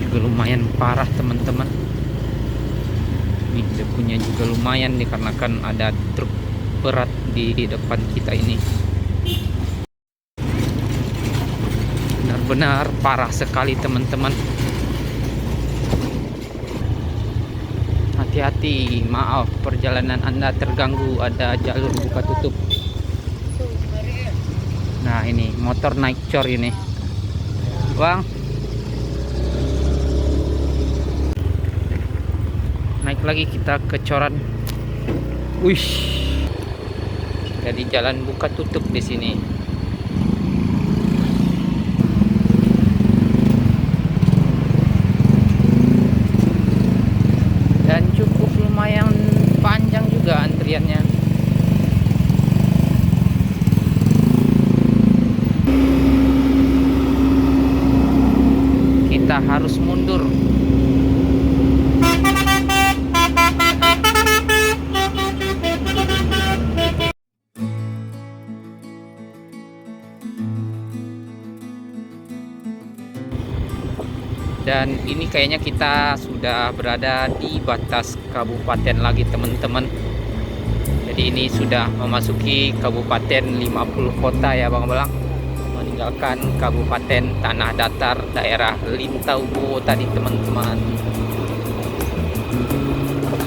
juga lumayan parah teman-teman. Ini debunya juga lumayan dikarenakan ada truk berat di depan kita ini. Benar-benar parah sekali teman-teman. Hati-hati, maaf perjalanan Anda terganggu, ada jalur buka tutup. Nah ini motor naik cor ini Bang, naik lagi kita ke coran. Wish, jadi jalan buka tutup di sini. Dan cukup lumayan panjang juga antriannya. Kita harus mundur. Dan ini kayaknya kita sudah berada di batas kabupaten lagi teman-teman. Jadi ini sudah memasuki kabupaten 50 kota ya Bang Belang. Meninggalkan kabupaten Tanah Datar daerah Lintaubo tadi teman-teman.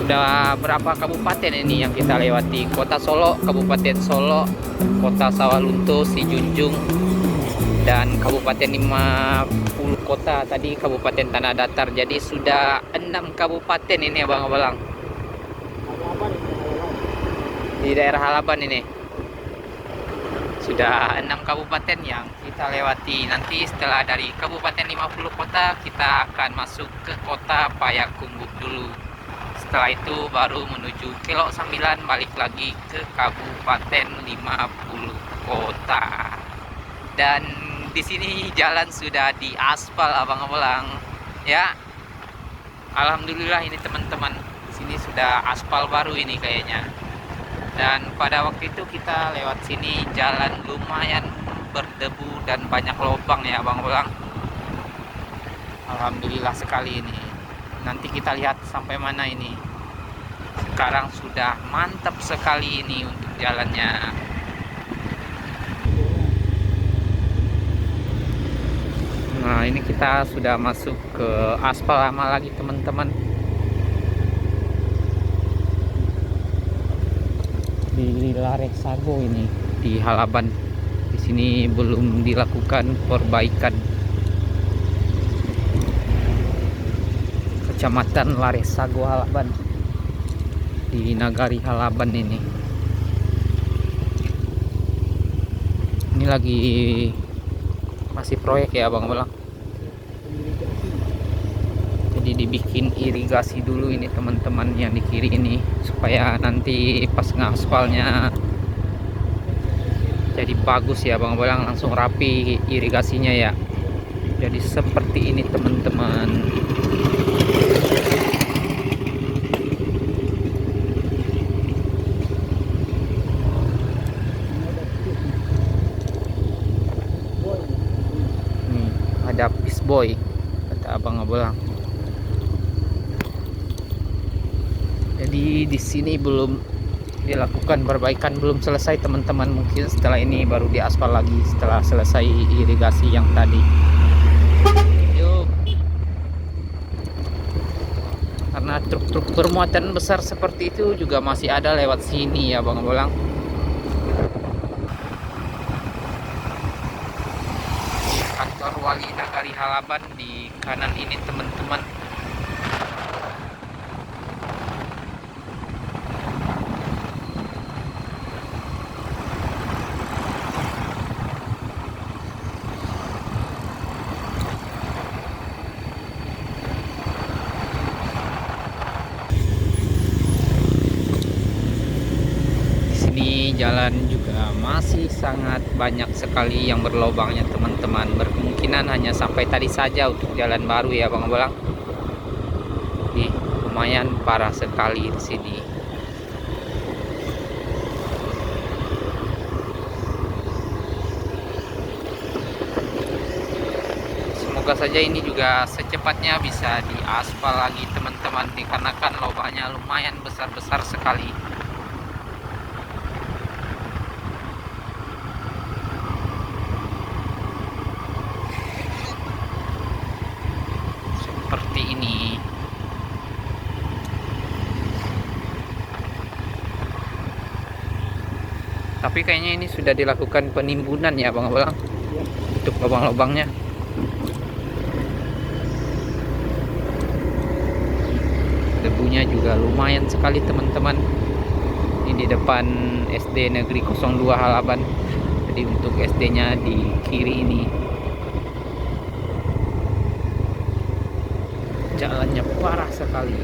Sudah berapa kabupaten ini yang kita lewati? Kota Solo, Kabupaten Solo, Kota Sawalunto, Sijunjung, dan Kabupaten 50 kota tadi Kabupaten Tanah Datar. Jadi sudah 6 kabupaten ini Abang-abang di daerah Halaban ini. Sudah 6 kabupaten yang kita lewati. Nanti setelah dari Kabupaten 50 kota kita akan masuk ke kota Payakumbuh dulu. Setelah itu baru menuju Kilo 9 balik lagi ke Kabupaten 50 kota. Dan di sini jalan sudah diaspal abang-abang ya. Alhamdulillah ini teman-teman, di sini sudah aspal baru ini kayaknya. Dan pada waktu itu kita lewat sini jalan lumayan berdebu dan banyak lubang ya abang-abang. Alhamdulillah sekali ini. Nanti kita lihat sampai mana ini. Sekarang sudah mantap sekali ini untuk jalannya. Nah ini kita sudah masuk ke aspal lama lagi teman-teman. Di Lare Sago ini di Halaban. Di sini belum dilakukan perbaikan. Kecamatan Lare Sago Halaban di Nagari Halaban ini. Ini lagi masih proyek ya Bang Belang. Jadi dibikin irigasi dulu ini teman-teman yang di kiri ini supaya nanti pas ngaspalnya jadi bagus ya Bang Belang, langsung rapi irigasinya ya. Jadi seperti ini teman-teman. Ada Pisboy kata abang-abang. Jadi di sini belum dilakukan perbaikan, belum selesai teman-teman. Mungkin setelah ini baru diaspal lagi setelah selesai irigasi yang tadi. Yuk. Karena truk-truk bermuatan besar seperti itu juga masih ada lewat sini ya abang-abang. Kantor Wali Nagari Halaban di kanan ini teman-teman. Di sini jalan juga masih sangat banyak sekali yang berlobangnya teman-teman. Berkemungkinan hanya sampai tadi saja untuk jalan baru ya Bang-Bang. Nih, lumayan parah sekali di sini. Semoga saja ini juga secepatnya bisa diaspal lagi teman-teman, dikarenakan lubangnya lumayan besar-besar sekali. Seperti ini. Tapi kayaknya ini sudah dilakukan penimbunan ya Bang, untuk lubang-lubangnya. Debunya juga lumayan sekali teman-teman. Ini di depan SD Negeri 02 Halaban. Jadi untuk SD-nya di kiri ini. Jalannya parah sekali.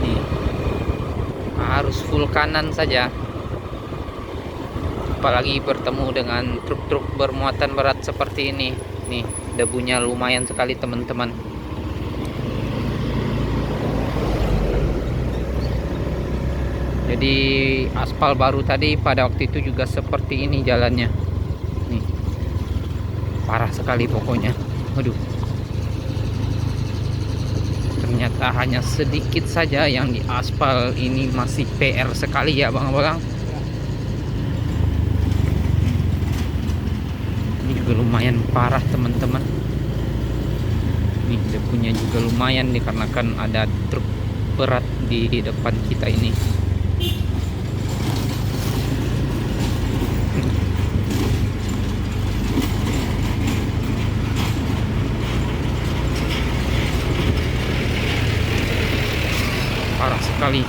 Nih, harus full kanan saja. Apalagi bertemu dengan truk-truk bermuatan berat seperti ini. Nih, debunya lumayan sekali teman-teman. Jadi aspal baru tadi pada waktu itu juga seperti ini jalannya. Nih, parah sekali pokoknya. Aduh, ternyata hanya sedikit saja yang diaspal. Ini masih PR sekali ya Bang. Ini juga lumayan parah teman-teman. Nih, debunya juga lumayan dikarenakan ada truk berat di depan kita ini. Parah sekali.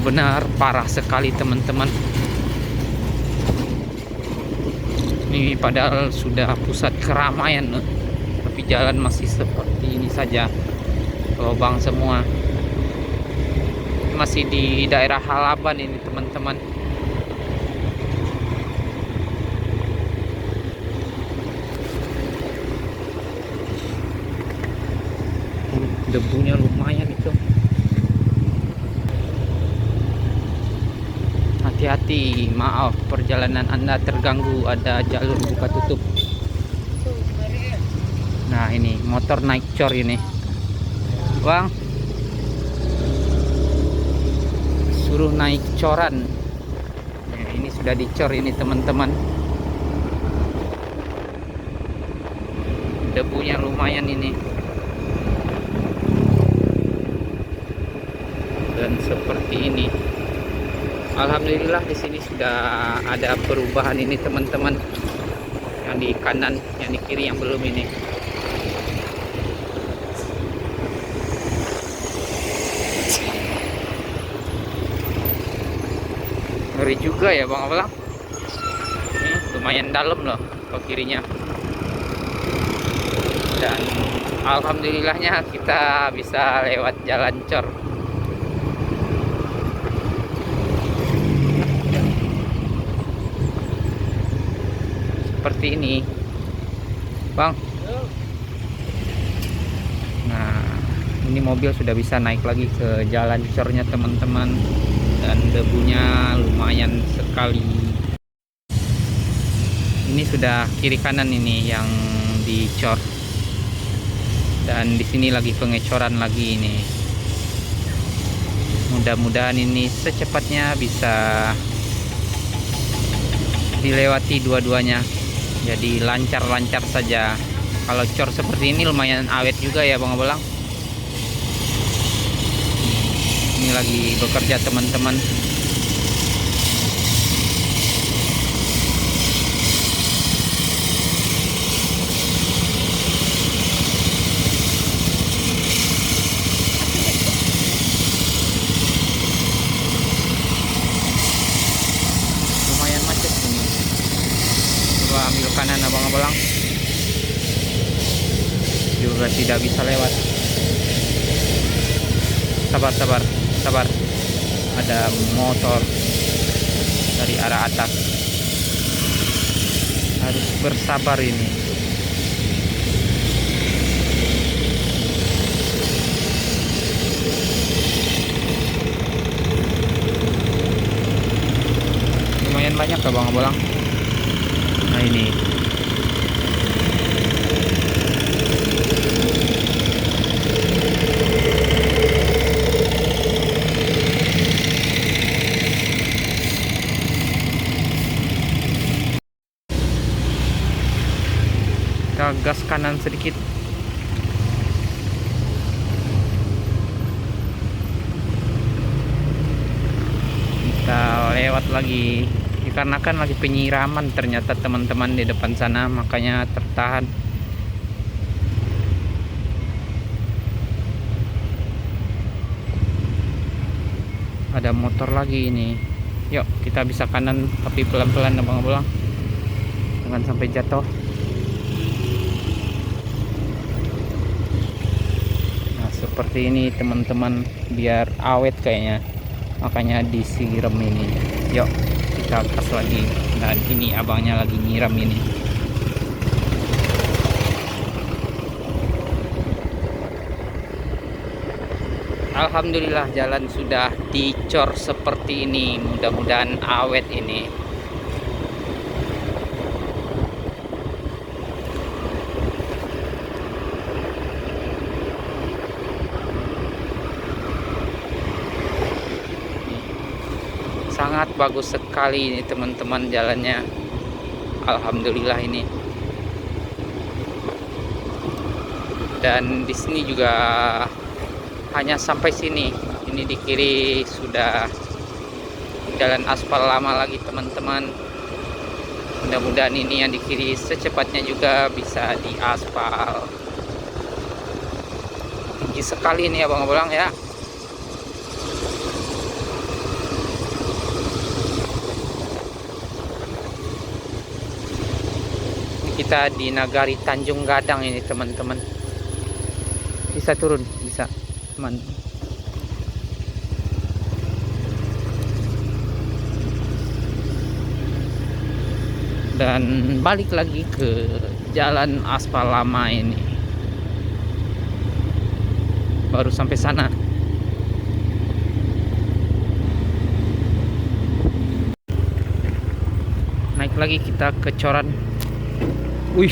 Benar-benar parah sekali teman-teman. Ini padahal sudah pusat keramaian, tapi jalan masih seperti ini saja, lubang semua. Masih di daerah Halaban ini teman-teman. Debunya lumayan itu. Hati-hati, maaf perjalanan Anda terganggu, ada jalur buka tutup. Nah, ini motor naik cor ini. Bang, suruh naik coran. Nah, ini sudah dicor ini teman-teman. Debunya lumayan ini. Dan seperti ini. Alhamdulillah di sini sudah ada perubahan ini teman-teman. Yang di kanan, yang di kiri yang belum ini. Ngeri juga ya Bang Abang. Ini lumayan dalam loh ke kirinya. Dan alhamdulillahnya kita bisa lewat jalan cor. Seperti ini Bang. Nah, ini mobil sudah bisa naik lagi ke jalan cornya teman-teman, dan debunya lumayan sekali. Ini sudah kiri kanan ini yang dicor, dan di sini lagi pengecoran lagi ini. Mudah-mudahan ini secepatnya bisa dilewati dua-duanya. Jadi lancar-lancar saja. Kalau cor seperti ini lumayan awet juga ya Bang Abelang. Ini lagi bekerja teman-teman. Lumayan macet ini. Coba ambil kanan Abang Abelang. Juga tidak bisa lewat. Sabar. Ada motor dari arah atas. Harus bersabar ini. banyak abang-abang. Nah ini kita gas kanan sedikit. Kita lewat lagi, dikarenakan lagi penyiraman ternyata teman-teman di depan sana, makanya tertahan. Ada motor lagi ini. Yuk kita bisa kanan tapi pelan-pelan abang-abang, jangan sampai jatuh. Nah seperti ini teman-teman, biar awet kayaknya, makanya disiram ini. Yuk kita gas lagi. Dan ini abangnya lagi nyiram ini. Alhamdulillah jalan sudah dicor seperti ini, mudah-mudahan awet ini. Sangat bagus sekali ini teman-teman jalannya. Alhamdulillah ini. Dan di sini juga hanya sampai sini. Ini di kiri sudah jalan aspal lama lagi teman-teman. Mudah-mudahan ini yang di kiri secepatnya juga bisa diaspal. Tinggi sekali ini abang-abang ya. Kita di Nagari Tanjung Gadang ini teman-teman. Bisa turun, bisa teman. Dan balik lagi ke jalan aspal lama ini. Baru sampai sana. Naik lagi kita ke Coran. Wih,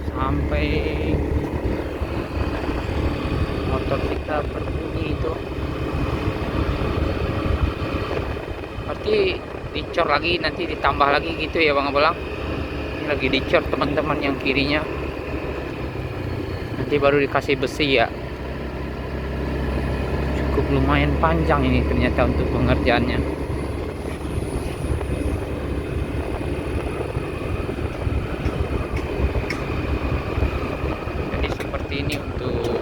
sampai motor kita berbunyi itu, berarti dicor lagi, nanti ditambah lagi gitu ya bang Abolang. Ini lagi dicor teman-teman yang kirinya, nanti baru dikasih besi ya. Cukup lumayan panjang ini ternyata untuk pengerjaannya. Ini untuk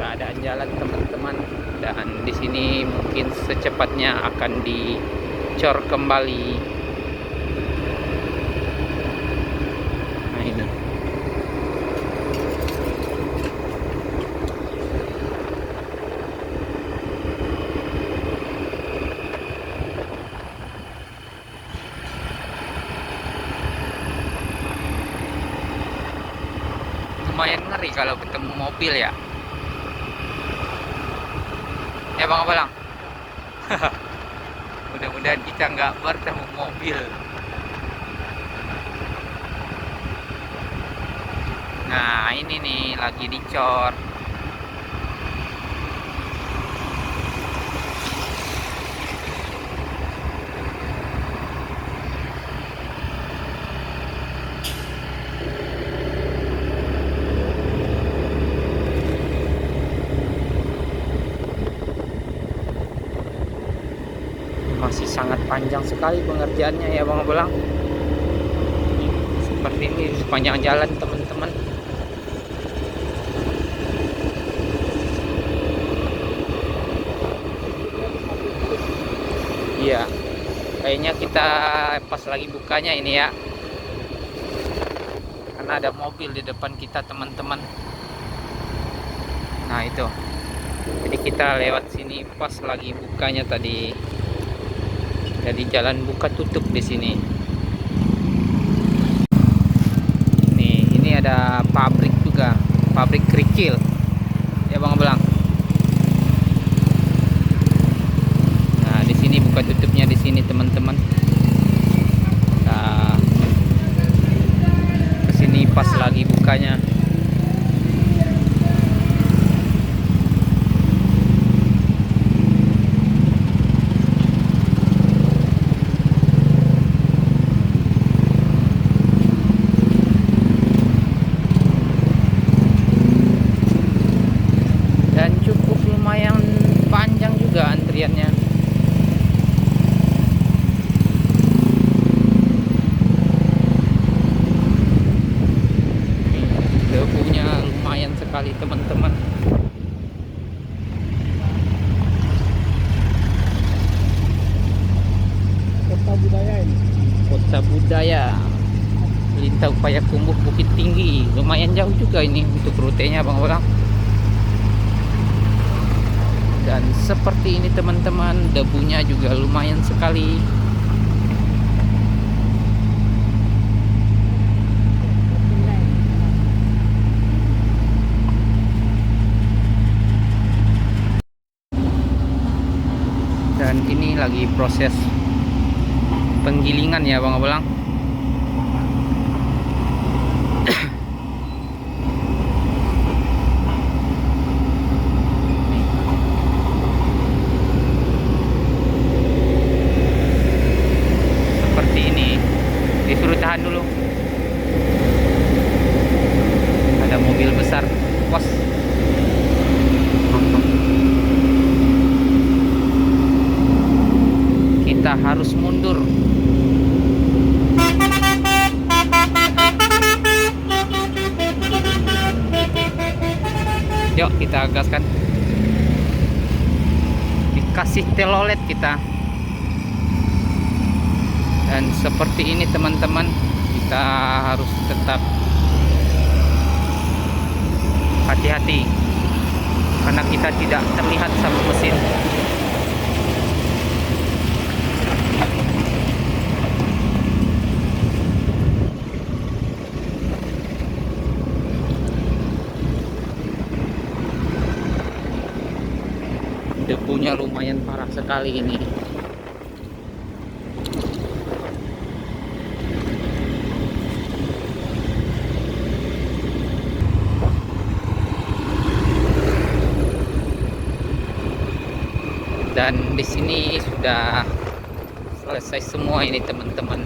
keadaan jalan teman-teman, dan di sini mungkin secepatnya akan dicor kembali. Nah ini lumayan ngeri kalau ketemu mobil ya. Ya bang Abalang. Mudah-mudahan kita nggak bertemu mobil. Nah ini nih lagi dicor. Masih sangat panjang sekali pengerjaannya ya bang Abalang. Seperti ini sepanjang jalan teman-teman. Iya, kayaknya kita pas lagi bukanya ini ya, karena ada mobil di depan kita teman-teman. Nah itu, jadi kita lewat sini pas lagi bukanya tadi. Jadi jalan buka tutup di sini. Nih, ini ada pabrik juga, pabrik kerikil. Ya Bang Belang. Nah, di sini buka tutupnya bukanya. Dan cukup lumayan panjang juga antriannya. Debunya lumayan sekali teman-teman. Kota budaya ini. Kota budaya Lintau Payakumbuh Bukit Tinggi. Lumayan jauh juga ini untuk rutenya bang. Dan seperti ini teman-teman, debunya juga lumayan sekali. Dan ini lagi proses penggilingan ya bang Abelang. Seperti ini, disuruh tahan dulu. Ada mobil besar pos. Kita harus mundur. Yuk kita gaskan. Dikasih telolet kita. Dan seperti ini teman-teman, kita harus tetap hati-hati karena kita tidak terlihat sama mesin. Debunya lumayan parah sekali ini. Dan di sini sudah selesai semua ini teman-teman.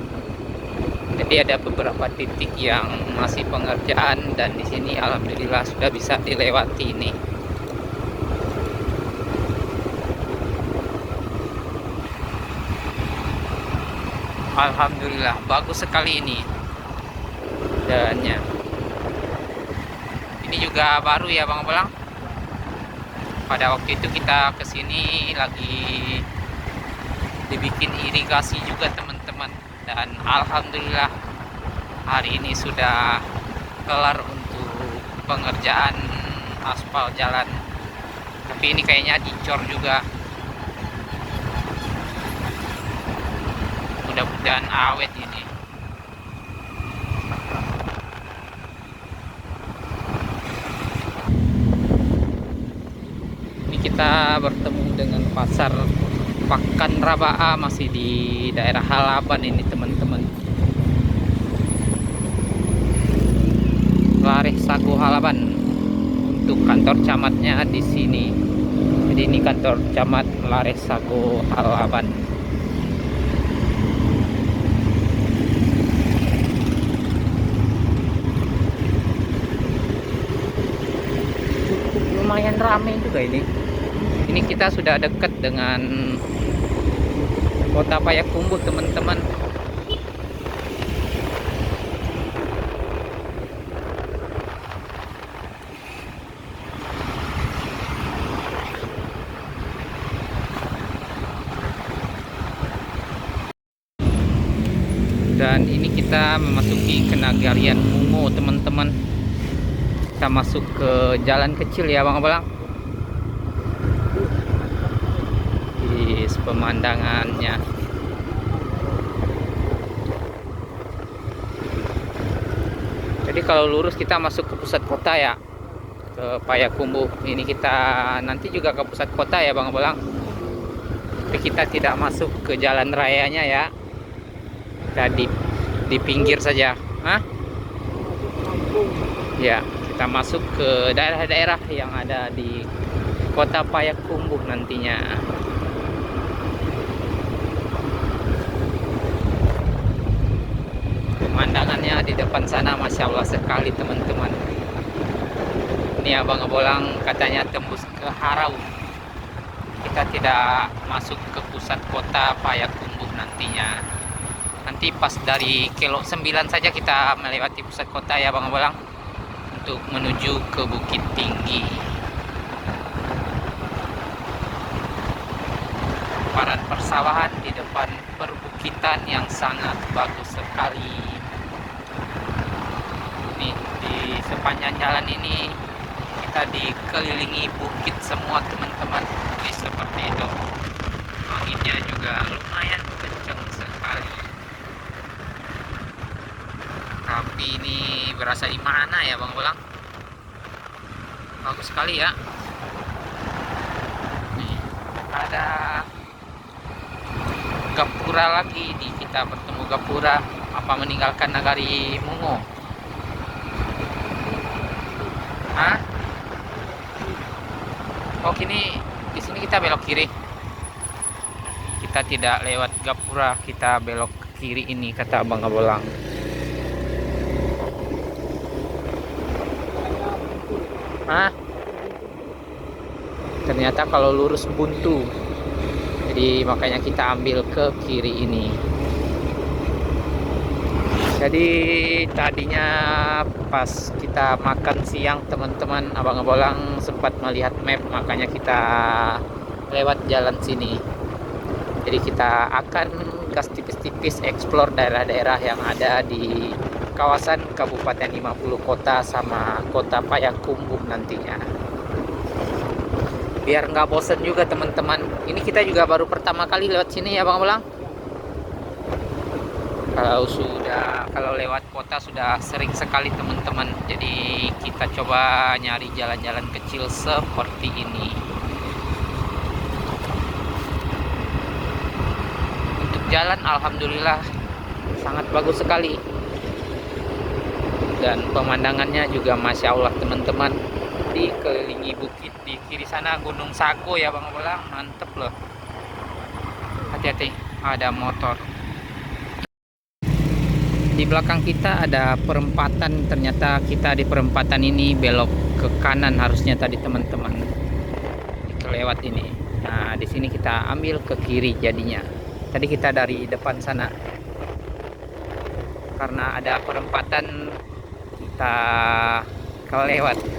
Jadi ada beberapa titik yang masih pengerjaan dan di sini alhamdulillah sudah bisa dilewati ini. Alhamdulillah bagus sekali ini jalannya. Ini juga baru ya Bang Belang. Pada waktu itu kita kesini lagi dibikin irigasi juga teman-teman, dan alhamdulillah hari ini sudah kelar untuk pengerjaan aspal jalan. Tapi ini kayaknya dicor juga. Mudah-mudahan awet ini. Kita bertemu dengan pasar Pakan Rabaa, masih di daerah Halaban ini teman-teman. Lareh Sago Halaban untuk kantor camatnya di sini. Jadi ini kantor camat Lareh Sago Halaban. Cukup lumayan ramai juga ini. Ini kita sudah dekat dengan Kota Payakumbuh teman-teman. Dan ini kita memasuki ke Nagarian Bungo teman-teman. Kita masuk ke jalan kecil ya Bang Abalang. Pemandangannya jadi kalau lurus kita masuk ke pusat kota ya, ke Payakumbuh. Ini kita nanti juga ke pusat kota ya Bang Bolang, tapi kita tidak masuk ke jalan rayanya ya, kita di pinggir saja. Hah? Ya, kita masuk ke daerah-daerah yang ada di Kota Payakumbuh nantinya. Pemandangannya di depan sana Masya Allah sekali teman-teman. Ini abang bolang katanya tembus ke Harau. Kita tidak masuk ke pusat kota Payakumbuh nantinya. Nanti pas dari Kilo 9 saja kita melewati pusat kota ya abang bolang, untuk menuju ke Bukit Tinggi. Hamparan persawahan di depan perbukitan yang sangat bagus sekali. Nih, di sepanjang jalan ini kita dikelilingi bukit semua teman-teman. Ini seperti itu. Anginnya juga lumayan kencang sekali. Tapi ini berasa di mana ya Bang Bolang? Bagus sekali ya. Nih, ada Gapura lagi nih, kita bertemu Gapura. Apa meninggalkan Nagari Mungo? Hah? Oh kini di sini kita belok kiri. Kita tidak lewat Gapura, kita belok ke kiri ini kata Abang Bolang. Hah? Ternyata kalau lurus buntu. Jadi makanya kita ambil ke kiri ini. Jadi tadinya pas kita makan siang teman-teman, Abang Bolang sempat melihat map, makanya kita lewat jalan sini. Jadi kita akan gas tipis-tipis explore daerah-daerah yang ada di kawasan Kabupaten 50 Kota sama Kota Payakumbuh nantinya. Biar nggak bosen juga teman-teman. Ini kita juga baru pertama kali lewat sini ya Bang Bolang. Kalau lewat kota sudah sering sekali teman-teman. Jadi kita coba nyari jalan-jalan kecil seperti ini. Untuk jalan alhamdulillah sangat bagus sekali. Dan pemandangannya juga Masya Allah teman-teman. Dikelilingi bukit, di kiri sana Gunung Sago ya Bang Bolang, mantep loh. Hati-hati, ada motor. Di belakang kita ada perempatan, ternyata kita di perempatan ini belok ke kanan harusnya tadi teman-teman. Kelewat ini. Nah, di sini kita ambil ke kiri jadinya. Tadi kita dari depan sana. Karena ada perempatan kita kelewat.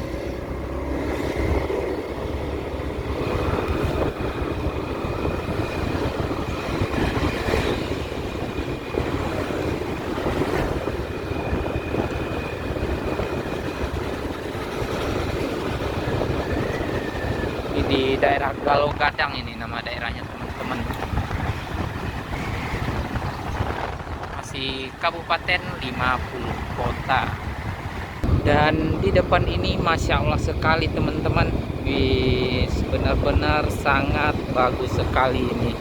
Di daerah Galo Gadang ini nama daerahnya teman-teman. Masih Kabupaten 50 Kota. Dan di depan ini Masya Allah sekali teman-teman. Benar-benar sangat bagus sekali ini.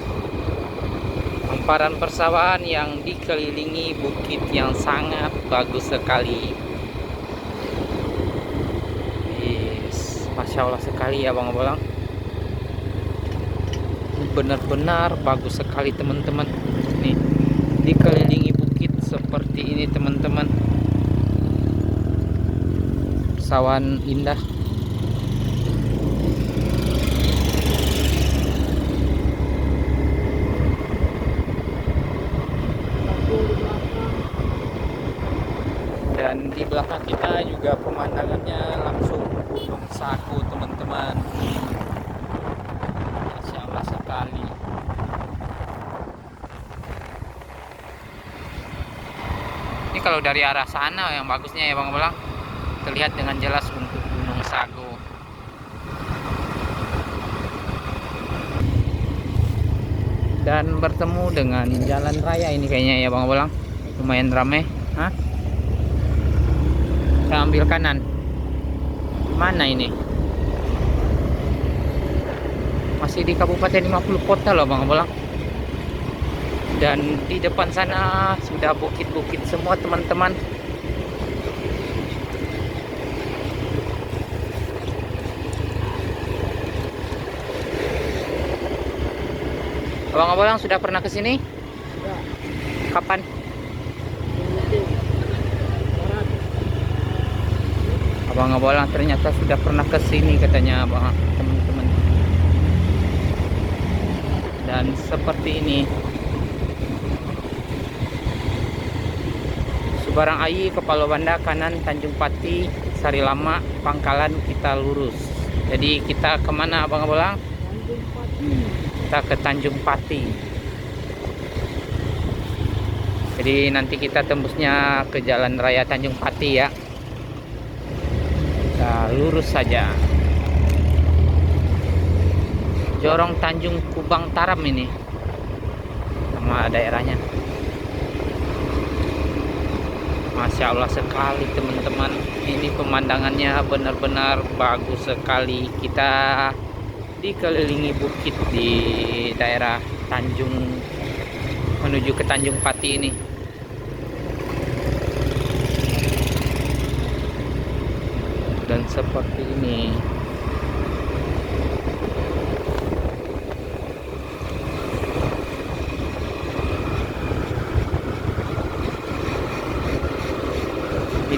Hamparan persawahan yang dikelilingi bukit yang sangat bagus sekali. Masya Allah sekali ya Bang Bolang. Benar-benar bagus sekali teman-teman. Nih, dikelilingi bukit seperti ini teman-teman. Sawan indah. Dan di belakang kita juga pemandangannya langsung Gunung Sago teman-teman. Masya Allah sekali. Ini kalau dari arah sana yang bagusnya ya Bang Bolang, terlihat dengan jelas untuk Gunung Sago. Dan bertemu dengan jalan raya ini kayaknya ya Bang Bolang, lumayan ramai. Hah? Kita ambil kanan. Mana ini? Masih di Kabupaten 50 Kota loh Bang Bolang. Dan di depan sana sudah bukit-bukit semua teman-teman. Abang-abang sudah pernah ke sini? Sudah. Kapan? Mungkin. Barat. Abang-abang ternyata sudah pernah ke sini katanya abang teman-teman. Dan seperti ini. Subarang Ayi, Kepala Banda, kanan Tanjung Pati, Sari Lama, Pangkalan kita lurus. Jadi kita kemana abang-abang? Tanjung Pati. Kita ke Tanjung Pati. Jadi nanti kita tembusnya ke Jalan Raya Tanjung Pati ya. Kita lurus saja. Jorong Tanjung Kubang Taram ini nama daerahnya. Masya Allah sekali teman-teman, ini pemandangannya benar-benar bagus sekali. Kita dikelilingi bukit di daerah Tanjung menuju ke Tanjung Pati ini. Dan seperti ini.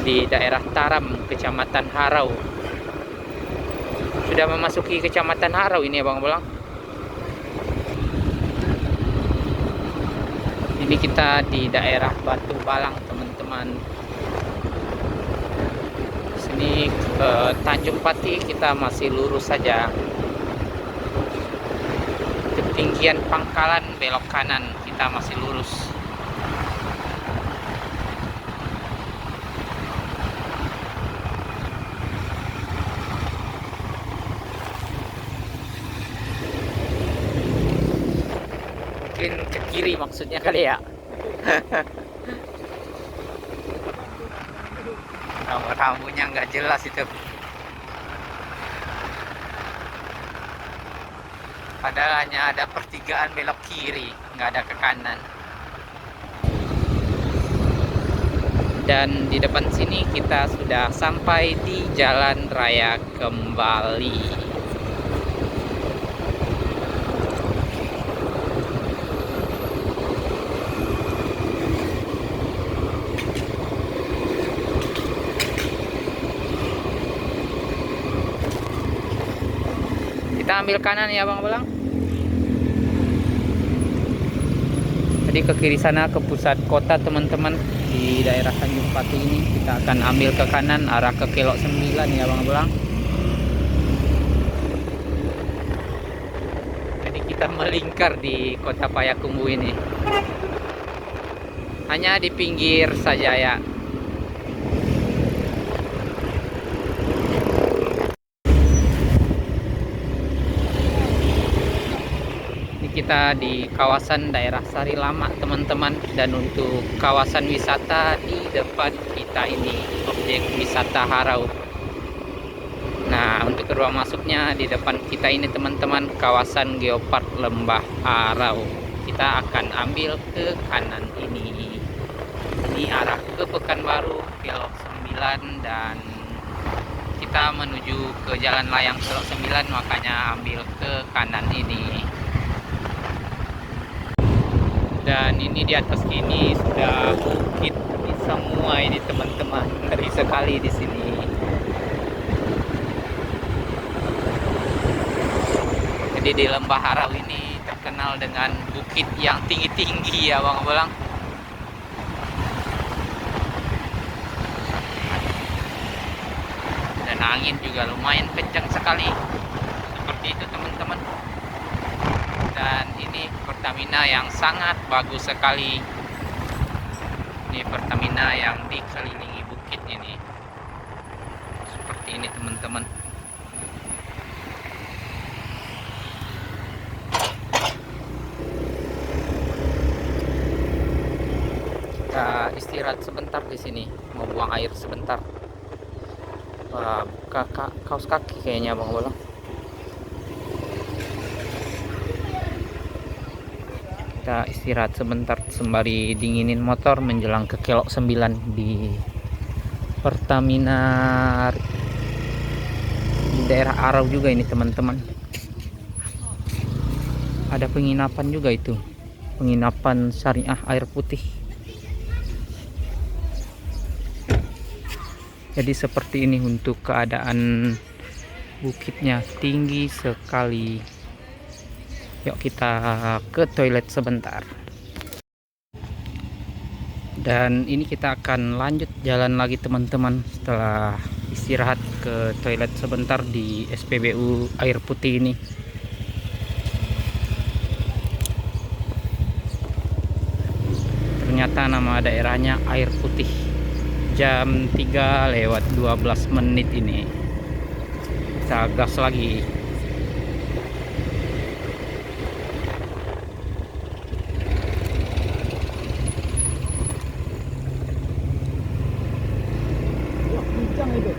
Di daerah Taram, Kecamatan Harau. Sudah memasuki Kecamatan Harau ini abang-abang. Ini kita di daerah Batu Balang teman-teman. Sini ke Tanjung Pati kita masih lurus saja. Ketinggian Pangkalan belok kanan kita masih lurus. Mungkin ke kiri maksudnya kali ya. Rambut-rambutnya nggak jelas itu. Padahal hanya ada pertigaan belok kiri, nggak ada ke kanan. Dan di depan sini kita sudah sampai di Jalan Raya kembali. Kita ambil kanan ya Bang Belang. Jadi ke kiri sana ke pusat kota teman-teman, di daerah Tanjung Pati ini. Kita akan ambil ke kanan arah ke Kelok 9 ya Bang Belang. Jadi kita melingkar di Kota Payakumbuh ini. Hanya di pinggir saja ya. Kita di kawasan daerah Sari Lama teman-teman, dan untuk kawasan wisata di depan kita ini objek wisata Harau. Nah, untuk ruang masuknya di depan kita ini teman-teman, kawasan Geopark Lembah Harau. Kita akan ambil ke kanan ini. Ini arah ke Pekanbaru Kelok 9, dan kita menuju ke Jalan Layang Kelok 9, makanya ambil ke kanan ini. Dan ini di atas sini sudah bukit ini semua ini teman-teman, ngeri sekali di sini. Jadi di Lembah Harau ini terkenal dengan bukit yang tinggi-tinggi ya Bang Belang. Dan angin juga lumayan kencang sekali. Seperti itu teman-teman. Dan ini Pertamina yang sangat bagus sekali. Ini Pertamina yang dikelilingi bukit ini. Seperti ini teman-teman. Kita istirahat sebentar di sini, mau buang air sebentar. Wah, kaos kaki kayaknya Bang Bolong. Kita istirahat sebentar sembari dinginin motor menjelang ke Kelok 9 di Pertamina di daerah Harau juga ini teman-teman. Ada penginapan juga itu, penginapan Syariah Air Putih. Jadi seperti ini untuk keadaan bukitnya, tinggi sekali. Yuk kita ke toilet sebentar. Dan ini kita akan lanjut jalan lagi teman-teman, setelah istirahat ke toilet sebentar di SPBU Air Putih ini. Ternyata nama daerahnya Air Putih. Jam 3:12 ini. Kita gas lagi. Wah, bincang itu.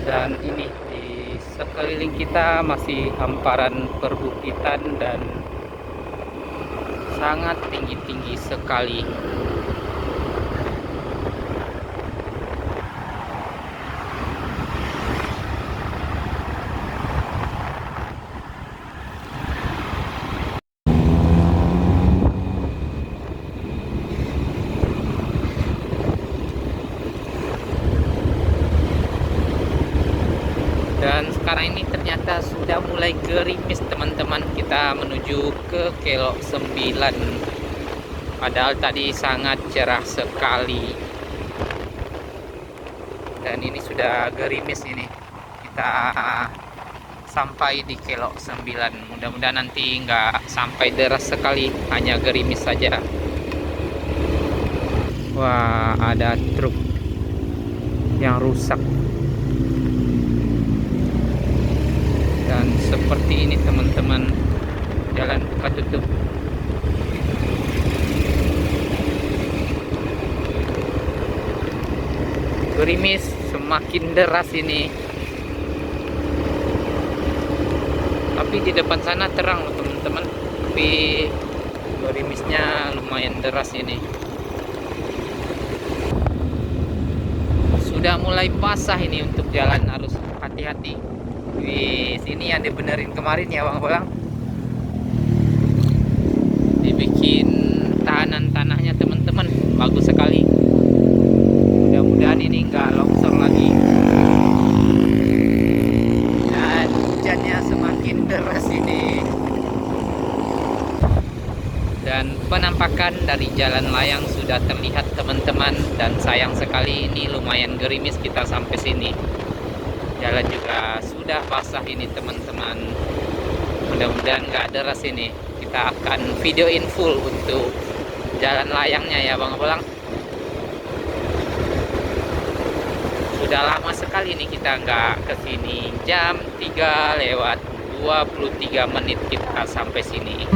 Dan ini di sekeliling kita masih hamparan perbukitan dan sangat tinggi-tinggi sekali. Dan sekarang ini ternyata sudah mulai gerimis teman-teman. Kita menuju ke Kelok 9. Padahal tadi sangat cerah sekali. Dan ini sudah gerimis ini. Kita sampai di Kelok 9. Mudah-mudahan nanti nggak sampai deras sekali, hanya gerimis saja. Wah, ada truk yang rusak. Dan seperti ini teman-teman, jalan buka tutup. Gerimis semakin deras ini. Tapi di depan sana terang loh teman-teman. Tapi gerimisnya lumayan deras ini. Sudah mulai basah ini untuk jalan, harus hati-hati. Di sini yang dibenerin kemarin ya bang, dibikin tahanan tanahnya teman-teman, bagus sekali. Mudah-mudahan ini enggak longsor lagi. Dan hujannya semakin deras ini. Dan penampakan dari jalan layang sudah terlihat teman-teman. Dan sayang sekali ini lumayan gerimis kita sampai sini. Jalan juga sudah basah ini teman-teman. Mudah-mudahan nggak deras ini. Kita akan videoin full untuk jalan layangnya ya bang Bolang. Sudah lama sekali nih kita nggak kesini. Jam 3:23 kita sampai sini.